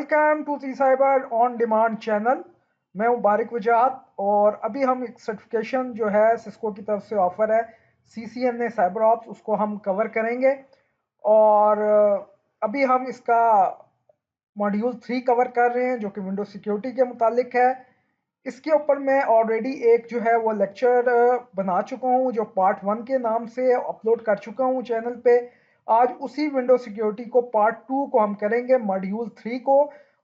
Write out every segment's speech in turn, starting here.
Welcome to the cyber on demand channel. मैं हूं बारिक वजाहत और अभी हम एक सर्टिफिकेशन जो है सिस्को की तरफ से ऑफ़र है CCNA साइबर ऑप्स, उसको हम कवर करेंगे। और अभी हम इसका मॉड्यूल 3 कवर कर रहे हैं जो कि विंडो सिक्योरिटी के मुतालिक है। इसके ऊपर मैं ऑलरेडी एक जो है वो लेक्चर बना चुका हूँ जो पार्ट 1 के नाम से अपलोड कर चुका हूँ चैनल पे। आज उसी विंडो सिक्योरिटी को पार्ट 2 को हम करेंगे, मॉड्यूल 3 को,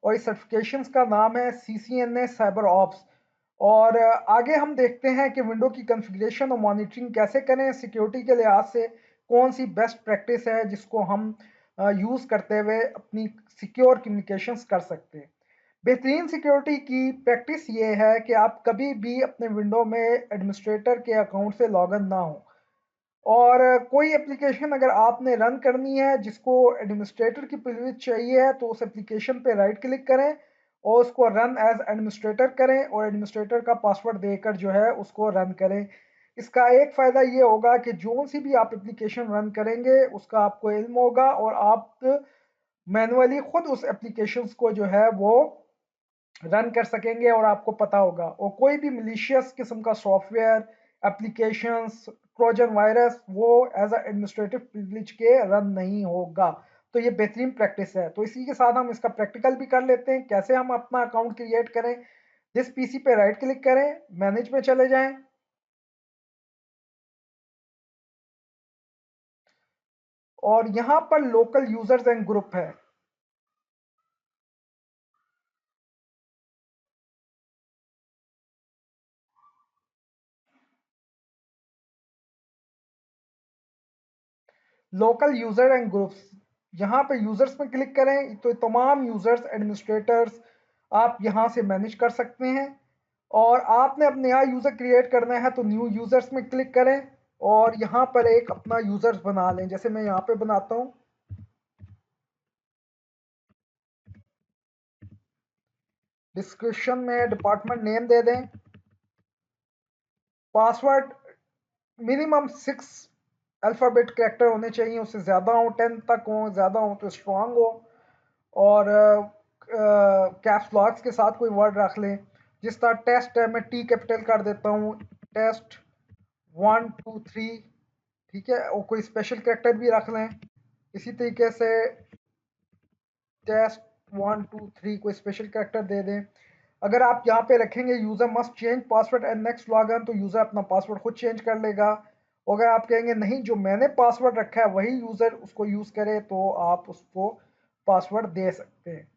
और इस सर्टिफिकेशंस का नाम है CCNA साइबर ऑप्स। और आगे हम देखते हैं कि विंडो की कॉन्फ़िगरेशन और मॉनिटरिंग कैसे करें सिक्योरिटी के लिहाज से, कौन सी बेस्ट प्रैक्टिस है जिसको हम यूज़ करते हुए अपनी सिक्योर कम्युनिकेशंस कर सकते हैं। बेहतरीन सिक्योरिटी की प्रैक्टिस ये है कि आप कभी भी अपने विंडो में एडमिनिस्ट्रेटर के अकाउंट से लॉगिन ना हो, और कोई एप्लीकेशन अगर आपने रन करनी है जिसको एडमिनिस्ट्रेटर की प्रिविलेज चाहिए है तो उस एप्लीकेशन पे राइट क्लिक करें और उसको रन एज एडमिनिस्ट्रेटर करें और एडमिनिस्ट्रेटर का पासवर्ड देकर जो है उसको रन करें। इसका एक फ़ायदा ये होगा कि जो सी भी आप एप्लीकेशन रन करेंगे उसका आपको इल्म होगा और आप मैनुअली खुद उस एप्लीकेशंस को जो है वो रन कर सकेंगे और आपको पता होगा। और कोई भी मिलीशियस किस्म का सॉफ्टवेयर, एप्लीकेशंस, ट्रोजन वायरस वो एज अ एडमिनिस्ट्रेटिव प्रिविलेज के रन नहीं होगा। तो ये बेहतरीन प्रैक्टिस है। तो इसी के साथ हम इसका प्रैक्टिकल भी कर लेते हैं कैसे हम अपना अकाउंट क्रिएट करें। जिस पीसी पे राइट क्लिक करें, मैनेज में चले जाएं और यहाँ पर लोकल यूजर्स एंड ग्रुप है। लोकल यूजर एंड ग्रुप्स, यहाँ पे यूजर्स में क्लिक करें तो तमाम यूजर्स एडमिनिस्ट्रेटर्स आप यहाँ से मैनेज कर सकते हैं। और आपने अब नया यूजर क्रिएट करना है तो न्यू यूजर्स में क्लिक करें और यहाँ पर एक अपना यूजर्स बना लें। जैसे मैं यहाँ पे बनाता हूँ, डिस्क्रिप्शन में डिपार्टमेंट नेम दे दें, पासवर्ड मिनिमम 6 अल्फ़ाबेट कैरेक्टर होने चाहिए, उससे ज़्यादा हो 10 तक हो, ज़्यादा हो तो स्ट्रांग हो। और कैप्स लॉक्स के साथ कोई वर्ड रख लें। जिस तरह टेस्ट है मैं टी कैपिटल कर देता हूँ, टेस्ट 1 2 3, ठीक है। और कोई स्पेशल कैरेक्टर भी रख लें इसी तरीके से, टेस्ट 1 2 3 कोई स्पेशल कैरेक्टर दे दें। अगर आप यहाँ पे रखेंगे user must change password and next login तो यूज़र अपना पासवर्ड खुद चेंज कर लेगा। और अगर आप कहेंगे नहीं जो मैंने पासवर्ड रखा है वही यूज़र उसको यूज़ करे तो आप उसको पासवर्ड दे सकते हैं।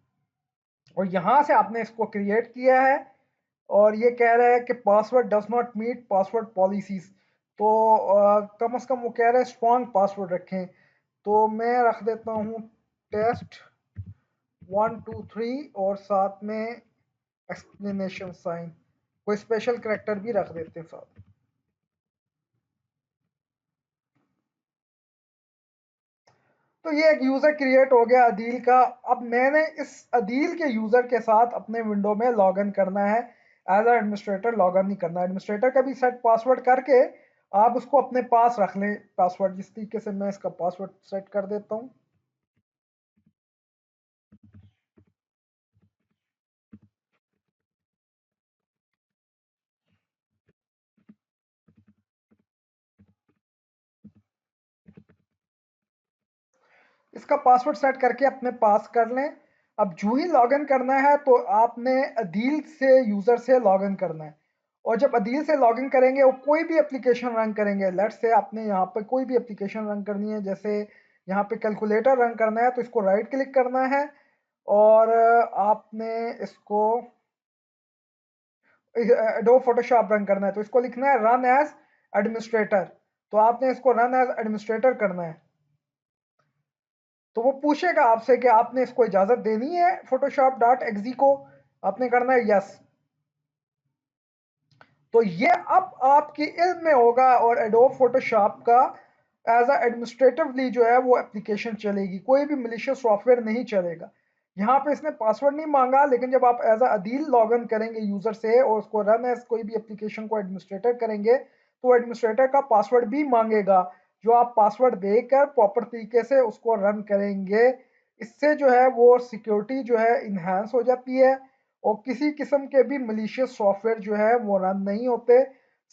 और यहाँ से आपने इसको क्रिएट किया है और ये कह रहा है कि password does not meet password policies. तो कम से कम वो कह रहे हैं स्ट्रॉन्ग पासवर्ड रखें। तो मैं रख देता हूँ टेस्ट 1 2 3 और साथ में एक्सप्लेनेशन साइन, कोई स्पेशल करेक्टर भी रख देते हैं साथ। तो ये एक यूज़र क्रिएट हो गया अदील का। अब मैंने इस अदील के यूज़र के साथ अपने विंडो में लॉगिन करना है, एज अ एडमिनिस्ट्रेटर लॉगिन नहीं करना। एडमिनिस्ट्रेटर का भी सेट पासवर्ड करके आप उसको अपने पास रख लें पासवर्ड। जिस तरीके से मैं इसका पासवर्ड सेट कर देता हूँ, इसका पासवर्ड सेट करके अपने पास कर लें। अब जो ही लॉगिन करना है तो आपने अदील से यूज़र से लॉगिन करना है। और जब अदील से लॉगिन करेंगे और कोई भी एप्लीकेशन रन करेंगे, लेट्स से आपने यहाँ पर कोई भी एप्लीकेशन रन करनी है, जैसे यहाँ पे कैलकुलेटर रन करना है तो इसको राइट क्लिक करना है और आपने इसको एडोब फोटोशॉप रन करना है तो इसको लिखना है रन एज एडमिनिस्ट्रेटर। तो आपने इसको रन एज एडमिनिस्ट्रेटर करना है। तो वो पूछेगा आपसे कि आपने इसको इजाज़त देनी है फोटोशॉप डॉट एक्जी को, आपने करना है यस। तो ये अब आपके इल्म में होगा और एडोब फोटोशॉप का एज अ एडमिनिस्ट्रेटिवली जो है वो एप्लीकेशन चलेगी, कोई भी मलिशियस सॉफ्टवेयर नहीं चलेगा। यहाँ पे इसने पासवर्ड नहीं मांगा, लेकिन जब आप एज अ अदील लॉग इन करेंगे यूज़र से और उसको रन एज कोई भी एप्लीकेशन को एडमिनिस्ट्रेटर करेंगे तो एडमिनिस्ट्रेटर का पासवर्ड भी मांगेगा, जो आप पासवर्ड देकर प्रॉपर तरीके से उसको रन करेंगे। इससे जो है वो सिक्योरिटी जो है इन्हांस हो जाती है और किसी किस्म के भी मलिशियस सॉफ्टवेयर जो है वो रन नहीं होते।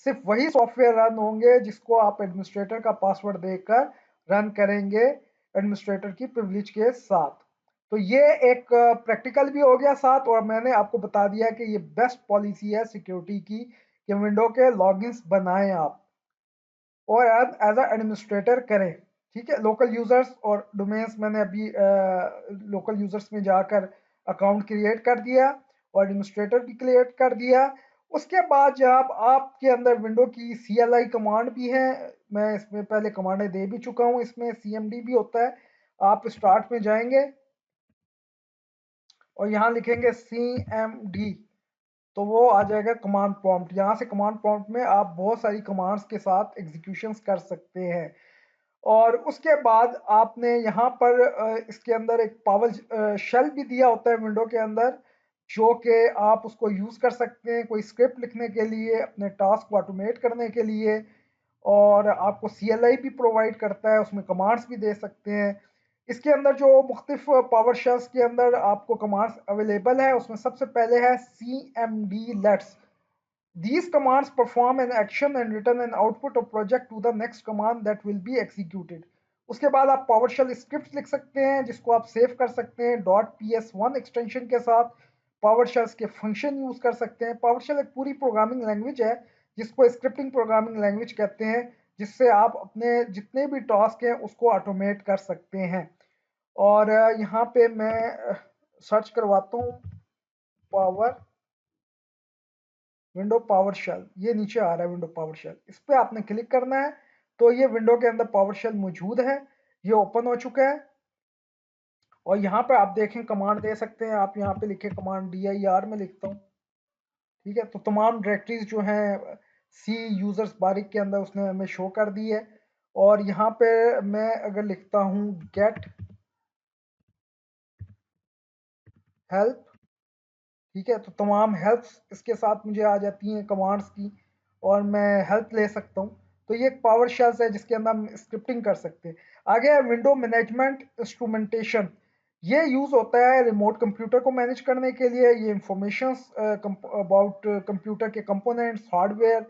सिर्फ वही सॉफ्टवेयर रन होंगे जिसको आप एडमिनिस्ट्रेटर का पासवर्ड देकर रन करेंगे एडमिनिस्ट्रेटर की प्रिविलेज के साथ। तो ये एक प्रैक्टिकल भी हो गया साथ, और मैंने आपको बता दिया कि ये बेस्ट पॉलिसी है सिक्योरिटी की कि विंडो के लॉगिन्स बनाएं आप और एज एडमिनिस्ट्रेटर करें। ठीक है, लोकल यूजर्स और डोमेन्स मैंने अभी लोकल यूजर्स में जाकर अकाउंट क्रिएट कर दिया और एडमिनिस्ट्रेटर भी क्रिएट कर दिया। उसके बाद जब आपके अंदर विंडो की CLI कमांड भी है, मैं इसमें पहले कमांडें दे भी चुका हूँ, इसमें CMD भी होता है। आप स्टार्ट में जाएंगे और यहाँ लिखेंगे CMD, तो वो आ जाएगा कमांड प्रॉम्प्ट। यहाँ से कमांड प्रॉम्प्ट में आप बहुत सारी कमांड्स के साथ एग्जीक्यूशंस कर सकते हैं। और उसके बाद आपने यहाँ पर इसके अंदर एक पावर शेल भी दिया होता है विंडो के अंदर, जो कि आप उसको यूज़ कर सकते हैं कोई स्क्रिप्ट लिखने के लिए, अपने टास्क को ऑटोमेट करने के लिए। और आपको CLI भी प्रोवाइड करता है, उसमें कमांड्स भी दे सकते हैं। इसके अंदर जो मुख्तलिफ पावर शेल्स के अंदर आपको कमांड्स अवेलेबल है, उसमें सबसे पहले है CMD let's. These commands perform an action and return an output of project to the next command that will be executed. उसके बाद आप PowerShell स्क्रिप्ट लिख सकते हैं जिसको आप सेव कर सकते हैं .ps1 एक्सटेंशन के साथ। PowerShell के फंक्शन यूज कर सकते हैं। PowerShell एक पूरी प्रोग्रामिंग लैंग्वेज है जिसको स्क्रिप्टिंग प्रोग्रामिंग लैंग्वेज कहते हैं, जिससे आप अपने जितने भी टास्क हैं उसको ऑटोमेट कर सकते हैं। और यहाँ पे मैं सर्च करवाता हूँ पावर विंडो पावर शेल, ये नीचे आ रहा है विंडो पावर शेल, इस पर आपने क्लिक करना है। तो ये विंडो के अंदर पावर शेल मौजूद है, ये ओपन हो चुका है। और यहाँ पे आप देखें कमांड दे सकते हैं, आप यहाँ पे लिखे कमांड dir में लिखता हूँ। ठीक है, तो तमाम डायरेक्टरीज जो हैं सी यूजर्स बारिक के अंदर उसने हमें शो कर दी है। और यहाँ पे मैं अगर लिखता हूँ गेट हेल्प, ठीक है, तो तमाम हेल्प्स इसके साथ मुझे आ जाती हैं कमांड्स की, और मैं हेल्प ले सकता हूँ। तो ये एक पावर शेल्स है जिसके अंदर हम स्क्रिप्टिंग कर सकते हैं। आगे है विंडो मैनेजमेंट इंस्ट्रूमेंटेशन। ये यूज होता है रिमोट कंप्यूटर को मैनेज करने के लिए। ये इंफॉर्मेशन अबाउट कंप्यूटर के कंपोनेंट्स, हार्डवेयर,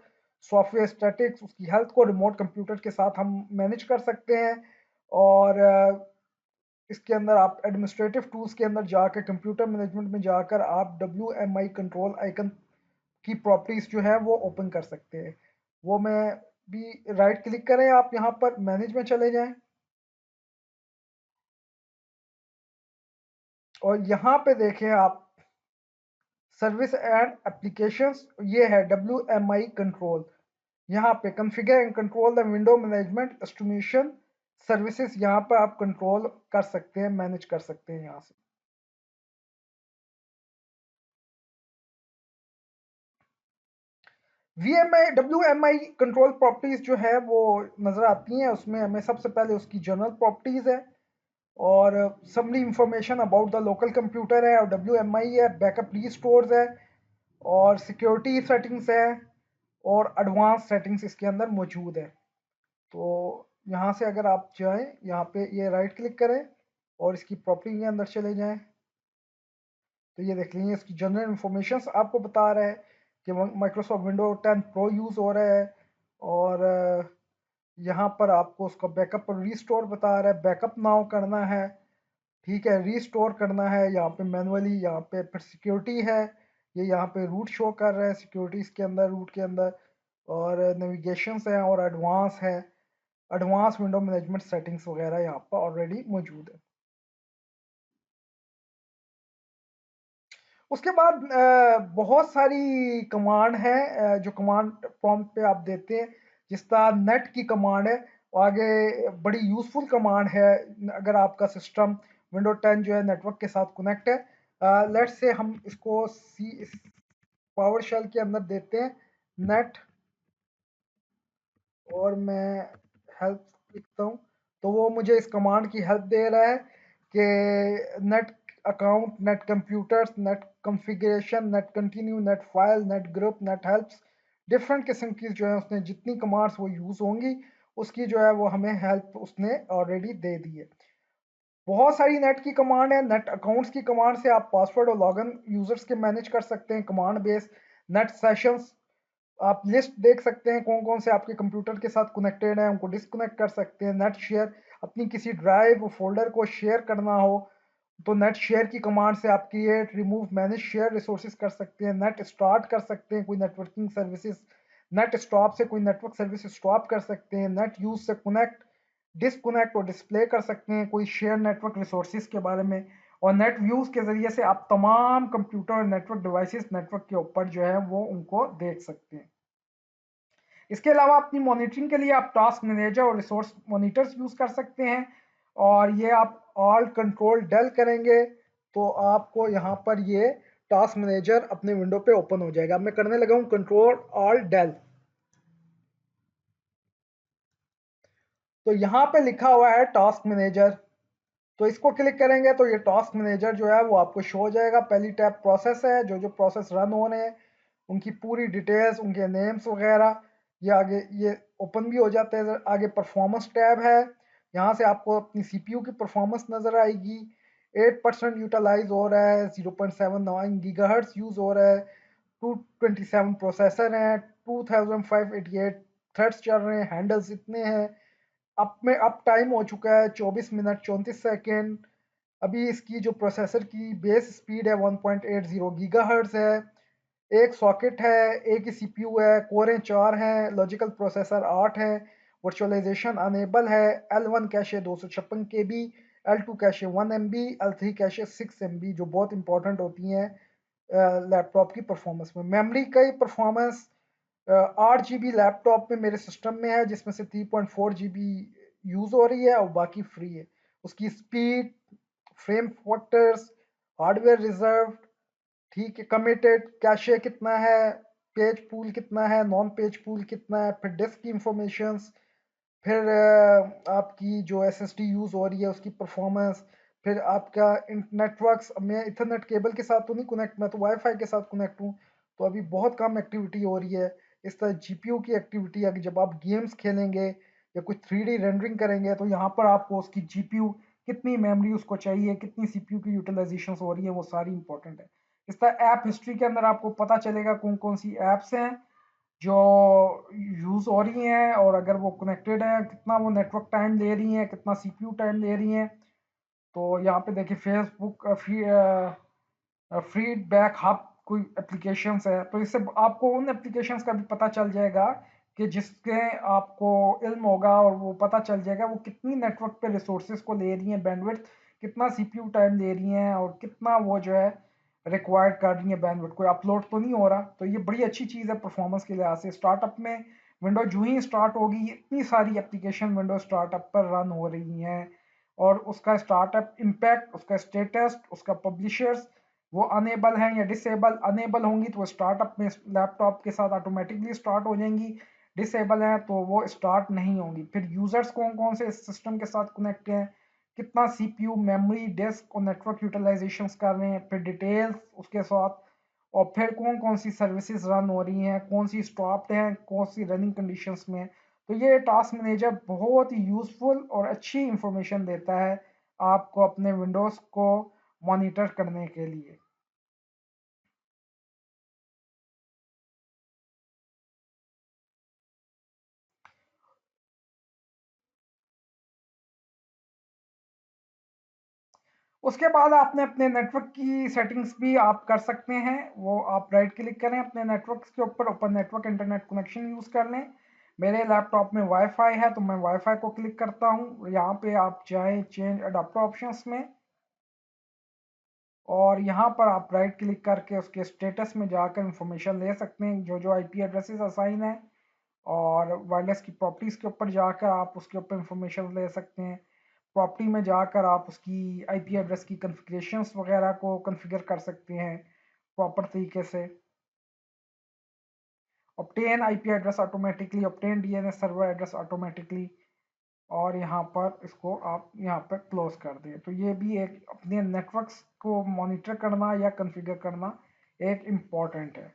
सॉफ्टवेयर स्टैटिक्स, उसकी हेल्थ को रिमोट कंप्यूटर के साथ हम मैनेज कर सकते हैं। और इसके अंदर आप एडमिनिस्ट्रेटिव टूल्स के अंदर जाकर कंप्यूटर मैनेजमेंट में जाकर आप WMI कंट्रोल आइकन की प्रॉपर्टीज जो है वो ओपन कर सकते हैं। वो मैं भी राइट क्लिक करें, आप यहाँ पर मैनेज में चले जाएं और यहाँ पे देखें आप सर्विस एंड एप्लीकेशंस, ये है WMI कंट्रोल। यहाँ पे configure and control the window management estimation services, यहाँ पे आप कंट्रोल कर सकते हैं, मैनेज कर सकते हैं यहाँ से। WMI कंट्रोल प्रॉपर्टीज जो है वो नज़र आती हैं, उसमें हमें सबसे पहले उसकी जनरल प्रॉपर्टीज है और summary information about the local computer है, और WMI है, बैकअप रीस्टोर्स है, और सिक्योरिटी सेटिंग्स है, और एडवांस सेटिंग्स इसके अंदर मौजूद है। तो यहाँ से अगर आप जाएं, यहाँ पे ये राइट क्लिक करें और इसकी प्रॉपर्टी के अंदर चले जाएं, तो ये देख लीजिए इसकी जनरल इंफॉर्मेशन आपको बता रहा है कि माइक्रोसॉफ्ट विंडो 10 प्रो यूज़ हो रहा है। और यहाँ पर आपको उसका बैकअप और रीस्टोर बता रहा है, बैकअप नाउ करना है, ठीक है, रीस्टोर करना है यहाँ पे मैनुअली। यहाँ पे फिर सिक्योरिटी है, ये यहाँ पे रूट शो कर रहा है सिक्योरिटीज़ के अंदर, रूट के अंदर। और नेविगेशंस है और एडवांस है, एडवांस विंडो मैनेजमेंट सेटिंग्स वगैरह यहाँ पर ऑलरेडी मौजूद है। उसके बाद बहुत सारी कमांड है जो कमांड प्रॉम्प्ट पे आप देते हैं, जिस तरह नेट की कमांड है, और आगे बड़ी यूज़फुल कमांड है अगर आपका सिस्टम विंडो 10 जो है नेटवर्क के साथ कनेक्ट है। लेट्स से हम इसको सी पावर शेल के अंदर देते हैं नेट, और मैं हेल्प लिखता हूँ, तो वो मुझे इस कमांड की हेल्प दे रहा है कि net account, net computers, net configuration, net continue, net file, knit group, net helps, different किस्म की जो है उसने जितनी कमांड्स वो यूज़ होंगी उसकी जो है वो हमें हेल्प उसने ऑलरेडी दे दी है। बहुत सारी नेट की कमांड है। नेट अकाउंट्स की कमांड से आप पासवर्ड और लॉगिन यूजर्स के मैनेज कर सकते हैं। कमांड बेस नेट सेशंस, आप लिस्ट देख सकते हैं कौन कौन से आपके कंप्यूटर के साथ कनेक्टेड हैं, उनको डिस्कनेक्ट कर सकते हैं। नेट शेयर, अपनी किसी ड्राइव फोल्डर को शेयर करना हो तो नेट शेयर की कमांड से आप create, remove, manage share resources कर सकते हैं। नेट स्टार्ट कर सकते हैं कोई नेटवर्किंग सर्विसेज, नेट स्टॉप से कोई नेटवर्क सर्विस स्टॉप कर सकते हैं। नेट यूज से कनेक्ट, डिस्कनेक्ट और डिस्प्ले कर सकते हैं कोई शेयर नेटवर्क रिसोर्सेज के बारे में। और नेट व्यूज के जरिए से आप तमाम कंप्यूटर और नेटवर्क डिवाइसेस नेटवर्क के ऊपर जो है वो उनको देख सकते हैं। इसके अलावा अपनी मॉनिटरिंग के लिए आप टास्क मैनेजर और रिसोर्स मॉनिटर्स यूज कर सकते हैं। और ये आप ऑल कंट्रोल डेल करेंगे तो आपको यहाँ पर ये टास्क मैनेजर अपने विंडो पे ओपन हो जाएगा। अब मैं करने लगा हूँ कंट्रोल ऑल डेल। तो यहाँ पे लिखा हुआ है टास्क मैनेजर, तो इसको क्लिक करेंगे तो ये टास्क मैनेजर जो है वो आपको शो हो जाएगा। पहली टैब प्रोसेस है, जो जो प्रोसेस रन हो रहे हैं उनकी पूरी डिटेल्स, उनके नेम्स वगैरह ये आगे ये ओपन भी हो जाते हैं। आगे परफॉर्मेंस टैब है, यहाँ से आपको अपनी सीपीयू की परफॉर्मेंस नज़र आएगी। 8% यूटिलाइज हो रहा है, 0.79 गीगाहर्ट्ज यूज़ हो रहा है, 227 प्रोसेसर हैं, 2588 थ्रेड्स चल रहे हैं, हैंडल्स इतने हैं। अप में अप टाइम हो चुका है 24 मिनट 34 सेकेंड। अभी इसकी जो प्रोसेसर की बेस स्पीड है 1.80 गीगाहर्ट्ज है। एक सॉकेट है, एक ही सीपीयू है, कोरें 4 हैं, लॉजिकल प्रोसेसर 8 है, वर्चुअलाइजेशन अनेबल है। L1 cache 256 KB, L2 cache 1 MB, L3 cache 6 MB, जो बहुत इंपॉर्टेंट होती हैं लैपटॉप की परफॉर्मेंस में। मेमोरी का परफॉर्मेंस 8 GB लैपटॉप में मेरे सिस्टम में है, जिसमें से 3.4 GB यूज़ हो रही है और बाकी फ्री है। उसकी speed, frame factors, hardware reserve, ठीक है, कमिटेड कैशे कितना है, पेज पूल कितना है, नॉन पेज पूल कितना है, फिर डिस्क की इंफॉर्मेशंस, फिर आपकी जो एसएसडी यूज़ हो रही है उसकी परफॉर्मेंस, फिर आपका नेटवर्क्स। मैं इथरनेट केबल के साथ तो नहीं कनेक्ट, मैं तो वाईफाई के साथ कनेक्ट हूँ, तो अभी बहुत कम एक्टिविटी हो रही है। इस तरह जीपीयू की एक्टिविटी है कि जब आप गेम्स खेलेंगे या कुछ 3D रेंडरिंग करेंगे तो यहाँ पर आपको उसकी जीपीयू कितनी मेमोरी उसको चाहिए, कितनी सीपीयू की यूटिलाइजेशन हो रही है, वो सारी इंपॉर्टेंट है। इस तरह ऐप हिस्ट्री के अंदर आपको पता चलेगा कौन कौन सी ऐप्स हैं जो यूज़ हो रही हैं, और अगर वो कनेक्टेड है कितना वो नेटवर्क टाइम ले रही हैं, कितना सीपीयू टाइम ले रही हैं। तो यहाँ पे देखिए फेसबुक फीडबैक हब कोई एप्लीकेशंस है, तो इससे आपको उन एप्लीकेशंस का भी पता चल जाएगा कि जिसके आपको इल्म होगा, और वो पता चल जाएगा वो कितनी नेटवर्क पे रिसोर्सेज को ले रही हैं, बैंडविड्थ कितना सीपीयू टाइम ले रही हैं, और कितना वो जो है रिक्वायर्ड कर रही है बैंडविड्थ, कोई अपलोड तो नहीं हो रहा। तो ये बड़ी अच्छी चीज़ है परफॉर्मेंस के लिहाज से। स्टार्टअप में विंडो जो ही स्टार्ट होगी इतनी सारी एप्लीकेशन विंडो स्टार्टअप पर रन हो रही हैं, और उसका स्टार्टअप इम्पैक्ट, उसका स्टेटस, उसका पब्लिशर्स वो अनेबल हैं या डिसेबल। अनेबल होंगी तो वो स्टार्टअप में लैपटॉप के साथ ऑटोमेटिकली स्टार्ट हो जाएंगी, डिसेबल हैं तो वो स्टार्ट नहीं होंगी। फिर यूजर्स कौन कौन से इस सिस्टम के साथ कनेक्ट हैं, कितना सीपीयू, मेमोरी, डिस्क और नेटवर्क यूटिलाइजेशंस कर रहे हैं, फिर डिटेल्स उसके साथ, और फिर कौन कौन सी सर्विसेज रन हो रही हैं, कौन सी स्टॉप्ड हैं, कौन सी रनिंग कंडीशंस में। तो ये टास्क मैनेजर बहुत ही यूजफुल और अच्छी इंफॉर्मेशन देता है आपको अपने विंडोज़ को मॉनिटर करने के लिए। उसके बाद आपने अपने नेटवर्क की सेटिंग्स भी आप कर सकते हैं। वो आप राइट क्लिक करें अपने नेटवर्क के ऊपर, open network internet connection use कर लें। मेरे लैपटॉप में वाईफाई है तो मैं वाईफाई को क्लिक करता हूँ। यहाँ पे आप जाएं चेंज अडाप्टर ऑप्शंस में, और यहाँ पर आप राइट क्लिक करके उसके स्टेटस में जाकर इंफॉर्मेशन ले सकते हैं, जो जो आईपी एड्रेसेस असाइन है। और वायरलेस की प्रॉपर्टीज़ के ऊपर जाकर आप उसके ऊपर इंफॉर्मेशन ले सकते हैं। प्रॉपर्टी में जाकर आप उसकी आईपी एड्रेस की कॉन्फ़िगरेशंस वगैरह को कॉन्फ़िगर कर सकते हैं प्रॉपर तरीके से। Obtain IP address automatically, obtain DNS server address automatically, और यहाँ पर इसको आप यहाँ पर क्लोज कर दें। तो ये भी एक अपने नेटवर्क्स को मॉनिटर करना या कॉन्फ़िगर करना एक इम्पॉर्टेंट है।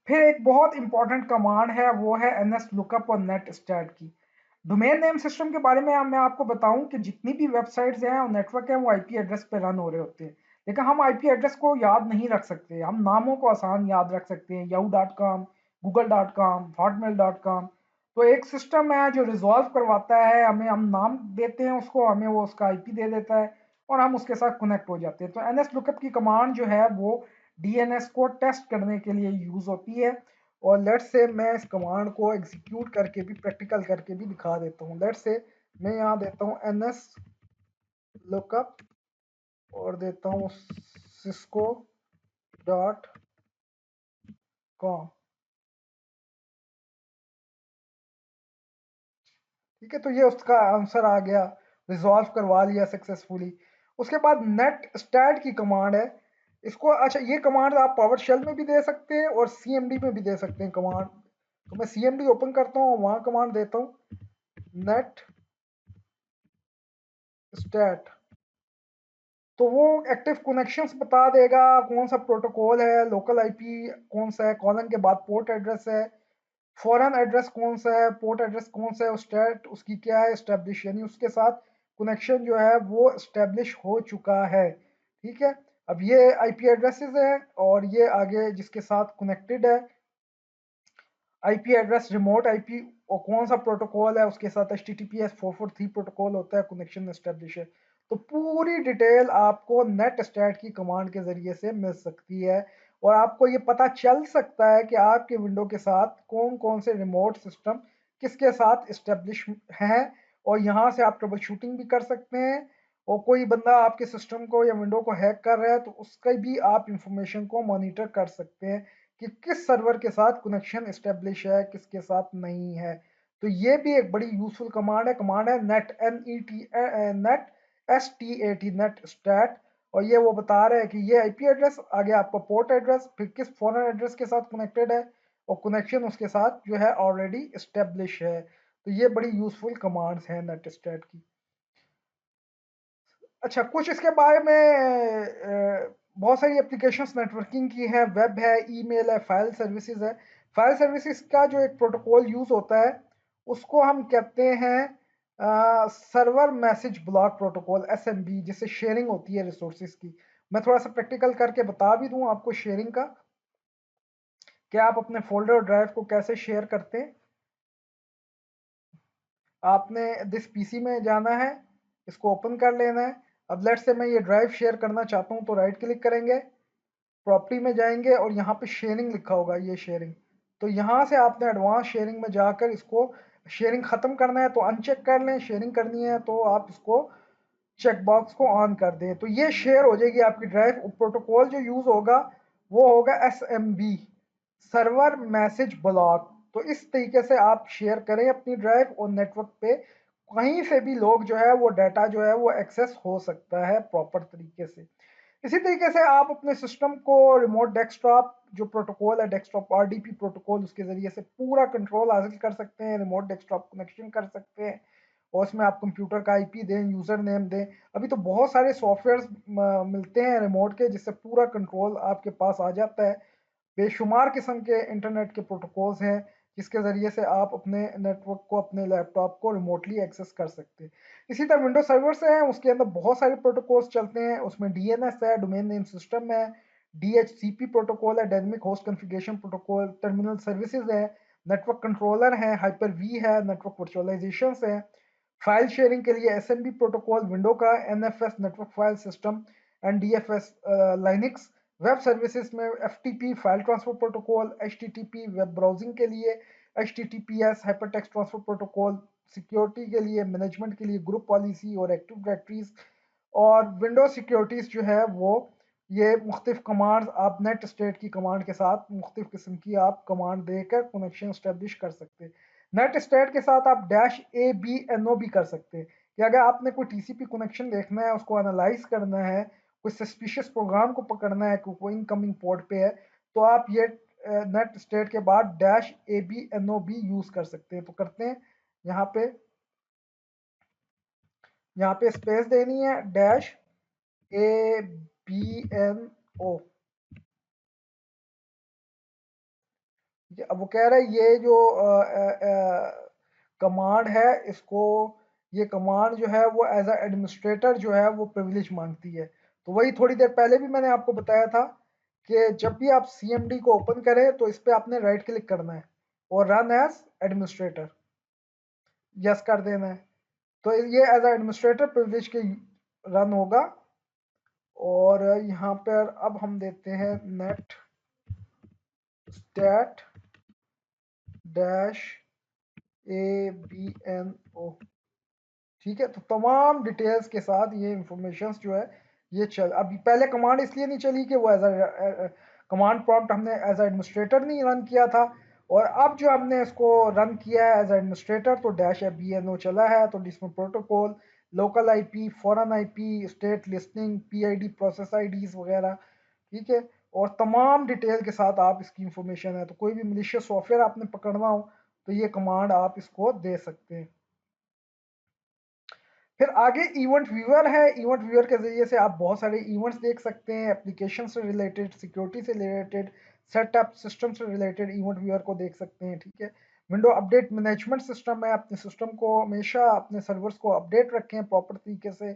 फिर एक बहुत इंपॉर्टेंट कमांड है, वो है एनएस लुकअप और नेट स्टैट की। डोमेन नेम सिस्टम के बारे में मैं आपको बताऊं कि जितनी भी वेबसाइट्स हैं और नेटवर्क हैं वो आईपी एड्रेस पे रन हो रहे होते हैं, लेकिन हम आईपी एड्रेस को याद नहीं रख सकते। हम नामों को आसान याद रख सकते हैं, yahoo.com, google.com, hotmail.com। तो एक सिस्टम है जो रिजॉल्व करवाता है हमें, हम नाम देते हैं उसको, हमें वो उसका आईपी दे देता है और हम उसके साथ कनेक्ट हो जाते हैं। तो एनएस लुकअप की कमांड जो है वो डीएनएस को टेस्ट करने के लिए यूज होती है। और लेट्स से मैं इस कमांड को एग्जीक्यूट करके भी, प्रैक्टिकल करके भी दिखा देता हूँ। लेट्स से मैं यहाँ देता हूँ एनएस लुकअप और देता हूँ सिस्को डॉट कॉम। ठीक है, तो ये उसका आंसर आ गया, रिजॉल्व करवा लिया सक्सेसफुली। उसके बाद नेट स्टैट की कमांड है। इसको, अच्छा, ये कमांड आप पावर शेल में भी दे सकते हैं और सीएमडी में भी दे सकते हैं कमांड। तो मैं सीएमडी ओपन करता हूँ, वहां कमांड देता हूँ नेट स्टैट। तो वो एक्टिव कनेक्शंस बता देगा, कौन सा प्रोटोकॉल है, लोकल आईपी कौन सा है, कॉलन के बाद पोर्ट एड्रेस है, फॉरेन एड्रेस कौन सा है, पोर्ट एड्रेस कौन सा है, स्टेट उसकी क्या है, एस्टेब्लिश, यानी उसके साथ कनेक्शन जो है वो एस्टेब्लिश हो चुका है। ठीक है, अब ये आईपी एड्रेसेस है और ये आगे जिसके साथ कनेक्टेड है आईपी एड्रेस, रिमोट आईपी, और कौन सा प्रोटोकॉल है उसके साथ HTTPS 443 प्रोटोकॉल होता है, कनेक्शन एस्टेब्लिश है। तो पूरी डिटेल आपको नेट स्टैट की कमांड के जरिए से मिल सकती है और आपको ये पता चल सकता है कि आपके विंडो के साथ कौन कौन से रिमोट सिस्टम किसके साथ इस्टेब्लिश हैं। और यहाँ से आप ट्रबल शूटिंग भी कर सकते हैं, और कोई बंदा आपके सिस्टम को या विंडो को हैक कर रहा है तो उसका भी आप इंफॉर्मेशन को मॉनिटर कर सकते हैं कि किस सर्वर के साथ कनेक्शन एस्टेब्लिश है, किसके साथ नहीं है। तो ये भी एक बड़ी यूजफुल कमांड है net, NET, net STAT, net stat. और ये वो बता रहा है कि ये आईपी एड्रेस, आगे आपका पोर्ट एड्रेस, फिर किस फॉरेन एड्रेस के साथ कनेक्टेड है और कनेक्शन उसके साथ जो है ऑलरेडी एस्टेब्लिश है। तो ये बड़ी यूजफुल कमांड्स हैं नेट स्टैट की। अच्छा, कुछ इसके बारे में बहुत सारी एप्लीकेशंस नेटवर्किंग की है, वेब है, ईमेल है, फाइल सर्विसेज है। फाइल सर्विसेज का जो एक प्रोटोकॉल यूज होता है उसको हम कहते हैं server message block protocol, SMB, जिससे शेयरिंग होती है रिसोर्सेज की। मैं थोड़ा सा प्रैक्टिकल करके बता भी दूं आपको शेयरिंग का, कि आप अपने फोल्डर और ड्राइव को कैसे शेयर करते हैं। आपने दिस पीसी में जाना है, इसको ओपन कर लेना है। अब लेट्स से मैं ये ड्राइव शेयर करना चाहता हूँ, तो राइट क्लिक करेंगे, प्रॉपर्टी में जाएंगे और यहाँ पे शेयरिंग लिखा होगा, ये शेयरिंग। तो यहाँ से आपने एडवांस शेयरिंग में जाकर इसको शेयरिंग खत्म करना है तो अनचेक कर लें, शेयरिंग करनी है तो आप इसको चेक बॉक्स को ऑन कर दें, तो ये शेयर हो जाएगी आपकी ड्राइव। प्रोटोकॉल जो यूज होगा वो होगा SMB, सर्वर मैसेज ब्लॉक। तो इस तरीके से आप शेयर करें अपनी ड्राइव, और नेटवर्क पे कहीं से भी लोग जो है वो डाटा जो है वो एक्सेस हो सकता है प्रॉपर तरीके से। इसी तरीके से आप अपने सिस्टम को रिमोट डेस्कटॉप जो प्रोटोकॉल है, डेस्कटॉप RDP प्रोटोकॉल, उसके जरिए से पूरा कंट्रोल हासिल कर सकते हैं, रिमोट डेस्कटॉप कनेक्शन कर सकते हैं और उसमें आप कंप्यूटर का IP दें, यूज़र नेम दें। अभी तो बहुत सारे सॉफ्टवेयर मिलते हैं रिमोट के जिससे पूरा कंट्रोल आपके पास आ जाता है। बेशुमार किस्म के इंटरनेट के प्रोटोकॉल्स हैं जिसके ज़रिए से आप अपने नेटवर्क को, अपने लैपटॉप को रिमोटली एक्सेस कर सकते हैं। इसी तरह विंडो सर्वर से है, उसके अंदर बहुत सारे प्रोटोकॉल्स चलते हैं। उसमें DNS है, डोमेन नेम सिस्टम है, DHCP प्रोटोकॉल है, dynamic host configuration protocol, terminal services है, नेटवर्क कंट्रोलर है, Hyper-V है, नेटवर्क वर्चुअलाइजेशन है, फाइल शेयरिंग के लिए SMB प्रोटोकॉल विंडो का, NFS network file system, NDFS Linux, web services में FTP file transfer protocol, HTTP web browsing के लिए, HTTPS hypertext transfer protocol, security के लिए, मैनेजमेंट के लिए ग्रुप पॉलिसी और एक्टिव डायरेक्टरीज, और विंडोज सिक्योरिटीज जो है वो ये मुख्तलिफ कमांड आप नेट स्टेट की कमांड के साथ मुख्तलिफ किस्म की आप कमांड देकर कनेक्शन स्टेब्लिश कर सकते हैं। नेट स्टेट के साथ आप -ABNO भी कर सकते हैं कि अगर आपने कोई TCP कनेक्शन देखना है, उसको एनालाइज करना है, कोई सस्पिशियस प्रोग्राम को पकड़ना है, कोई इनकमिंग पोर्ट पे है, तो आप ये नेट स्टेट के बाद -ABNO भी यूज कर सकते हैं। तो करते हैं, यहाँ पे यहाँ पे स्पेस देनी है, -ABNO। अब वो कह रहा है ये जो कमांड है इसको, ये कमांड जो है वो एज अ एडमिनिस्ट्रेटर जो है वो प्रिविलेज मांगती है। तो वही थोड़ी देर पहले भी मैंने आपको बताया था कि जब भी आप CMD को ओपन करें तो इस पे आपने राइट क्लिक करना है और रन एज एडमिनिस्ट्रेटर यस कर देना है। तो ये एज अ एडमिनिस्ट्रेटर प्रिविलेज के रन होगा। और यहाँ पर अब हम देते हैं नेट स्टैट डैश ABNO। ठीक है, तो तमाम डिटेल्स के साथ ये इंफॉर्मेशन जो है ये चल, अभी पहले कमांड इसलिए नहीं चली कि वो एज अ कमांड प्रॉम्प्ट हमने एज एडमिनिस्ट्रेटर नहीं रन किया था, और अब जो हमने इसको रन किया है एज एडमिनिस्ट्रेटर तो डैश BNO चला है। तो जिसमें protocol, local IP, foreign IP, state listing, PID, process IDs वगैरह, ठीक है, और तमाम डिटेल के साथ आप इसकी इंफॉर्मेशन है। तो कोई भी मिलिशियस सॉफ्टवेयर आपने पकड़ना हो तो ये कमांड आप इसको दे सकते हैं। फिर आगे इवेंट व्यूअर है। इवेंट व्यूअर के जरिए से आप बहुत सारे इवेंट्स देख सकते हैं, एप्लीकेशन से रिलेटेड, सिक्योरिटी से रिलेटेड, सेटअप सिस्टम से रिलेटेड इवेंट व्यूअर को देख सकते हैं। ठीक है, विंडो अपडेट मैनेजमेंट सिस्टम है, अपने सिस्टम को हमेशा अपने सर्वर्स को अपडेट रखें प्रॉपर तरीके से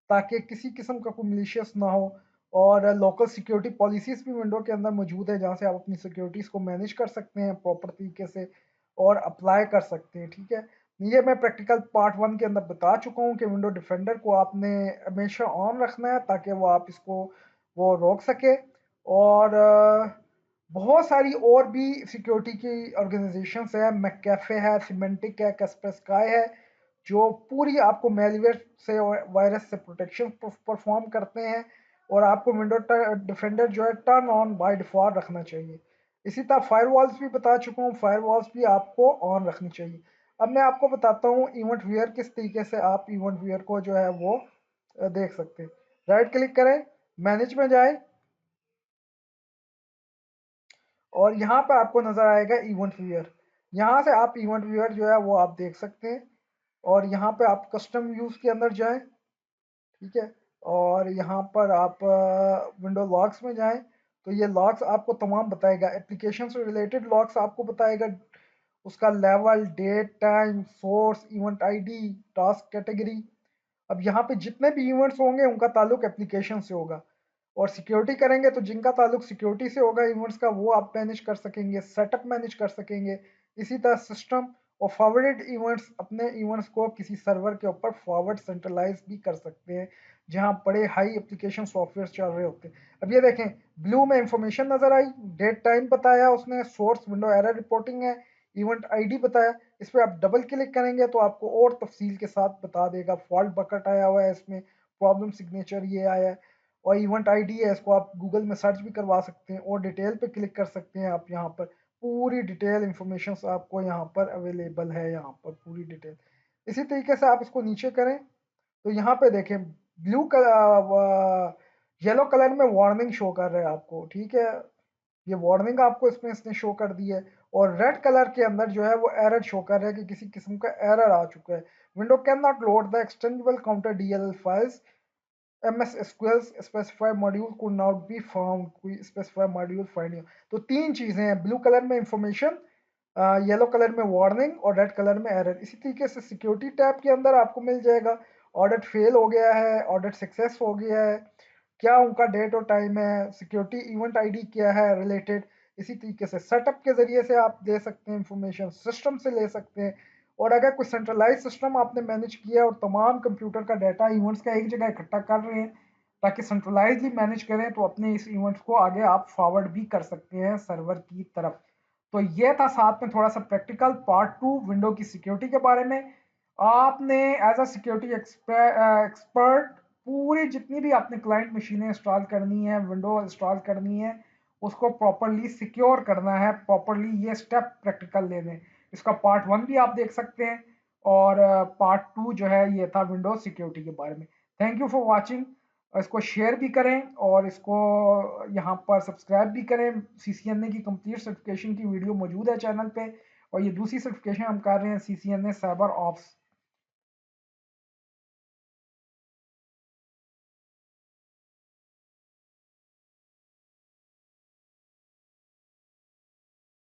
ताकि किसी किस्म का कोई मिलिशियस ना हो। और लोकल सिक्योरिटी पॉलिसीज भी विंडो के अंदर मौजूद है जहाँ से आप अपनी सिक्योरिटीज़ को मैनेज कर सकते हैं प्रॉपर तरीके से और अप्लाई कर सकते हैं। ठीक है, ये मैं प्रैक्टिकल पार्ट 1 के अंदर बता चुका हूँ कि विंडो डिफेंडर को आपने हमेशा ऑन रखना है ताकि वो आप इसको वो रोक सके। और बहुत सारी और भी सिक्योरिटी की ऑर्गेनाइजेशंस है, मैकैफे है, सिमेंटिक है, कैस्परस्काई है, जो पूरी आपको मेलवेयर से और वायरस से प्रोटेक्शन परफॉर्म करते हैं। और आपको विंडो डिफेंडर जो है टर्न ऑन बाय डिफॉल्ट रखना चाहिए। इसी तरह फायरवॉल्स भी बता चुका हूँ, फायरवॉल्स भी आपको ऑन रखनी चाहिए। अब मैं आपको बताता हूँ इवेंट व्यूअर किस तरीके से आप इवेंट व्यूअर को जो है वो देख सकते हैं। राइट क्लिक करें, मैनेज में जाए, और यहाँ पर आपको नजर आएगा इवेंट व्यूअर। यहाँ से आप इवेंट व्यूअर जो है वो आप देख सकते हैं। और यहाँ पे आप कस्टम व्यूज के अंदर जाएं, ठीक है, और यहाँ पर आप विंडो लॉग्स में जाएं तो ये लॉग्स आपको तमाम बताएगा, एप्लीकेशन से रिलेटेड लॉग्स आपको बताएगा, उसका level, date, time, source, event ID, task category. अब यहाँ पे जितने भी इवेंट्स होंगे उनका ताल्लुक एप्लीकेशन से होगा, और सिक्योरिटी करेंगे तो जिनका ताल्लुक सिक्योरिटी से होगा इवेंट्स का वो आप मैनेज कर सकेंगे, सेटअप मैनेज कर सकेंगे। इसी तरह सिस्टम और फॉरवर्डेड इवेंट्स, अपने इवेंट्स को किसी सर्वर के ऊपर फॉरवर्ड सेंट्रलाइज भी कर सकते हैं जहाँ बड़े हाई एप्लीकेशन सॉफ्टवेयर चल रहे होते हैं। अब ये देखें, ब्लू में इंफॉर्मेशन नजर आई, डेट टाइम बताया उसने, सोर्स विंडो एरर रिपोर्टिंग है, इवेंट ID बताया। इस पर आप डबल क्लिक करेंगे तो आपको और तफसील के साथ बता देगा, फॉल्ट बकेट आया हुआ है इसमें, प्रॉब्लम सिग्नेचर ये आया है, और इवेंट ID है, इसको आप गूगल में सर्च भी करवा सकते हैं और डिटेल पे क्लिक कर सकते हैं। आप यहाँ पर पूरी डिटेल इंफॉर्मेशन आपको यहाँ पर अवेलेबल है, यहाँ पर पूरी डिटेल। इसी तरीके से आप इसको नीचे करें तो यहाँ पे देखें ब्लू कलर, येलो कलर में वार्निंग शो कर रहा है आपको, ठीक है, ये वार्निंग आपको इसमें इसने शो कर दी है। और रेड कलर के अंदर जो है वो एरर शो कर रहा है कि किसी किस्म का एरर आ चुका है, window can not load the extendable counter DLL files, MS SQL specified module could not be found, कोई specified module find नहीं। तो तीन चीजें हैं, ब्लू कलर में इंफॉर्मेशन, येलो कलर में वार्निंग और रेड कलर में एरर। इसी तरीके से सिक्योरिटी टैब के अंदर आपको मिल जाएगा, ऑडिट फेल हो गया है, ऑडिट सक्सेस हो गया है, क्या उनका डेट और टाइम है, सिक्योरिटी इवेंट ID क्या है रिलेटेड। इसी तरीके से सेटअप के जरिए से आप दे सकते हैं इंफॉर्मेशन, सिस्टम से ले सकते हैं। और अगर कोई सेंट्रलाइज सिस्टम आपने मैनेज किया और तमाम कंप्यूटर का डाटा इवेंट्स का एक जगह इकट्ठा कर रहे हैं ताकि सेंट्रलाइजली मैनेज करें, तो अपने इस इवेंट्स को आगे आप फॉरवर्ड भी कर सकते हैं सर्वर की तरफ। तो ये था साथ में थोड़ा सा प्रैक्टिकल पार्ट 2 विंडो की सिक्योरिटी के बारे में। आपने एज अ सिक्योरिटी एक्सपर्ट पूरी जितनी भी आपने क्लाइंट मशीनें इंस्टॉल करनी है, विंडो इंस्टॉल करनी है, उसको प्रॉपरली सिक्योर करना है, प्रॉपरली ये स्टेप प्रैक्टिकल लेने। इसका पार्ट 1 भी आप देख सकते हैं, और पार्ट 2 जो है ये था विंडोज सिक्योरिटी के बारे में। Thank you for watching. इसको शेयर भी करें और इसको यहाँ पर सब्सक्राइब भी करें। CCNA की कंप्लीट सर्टिफिकेशन की वीडियो मौजूद है चैनल पे, और ये दूसरी सर्टिफिकेशन हम कर रहे हैं CCNA साइबर ऑप्स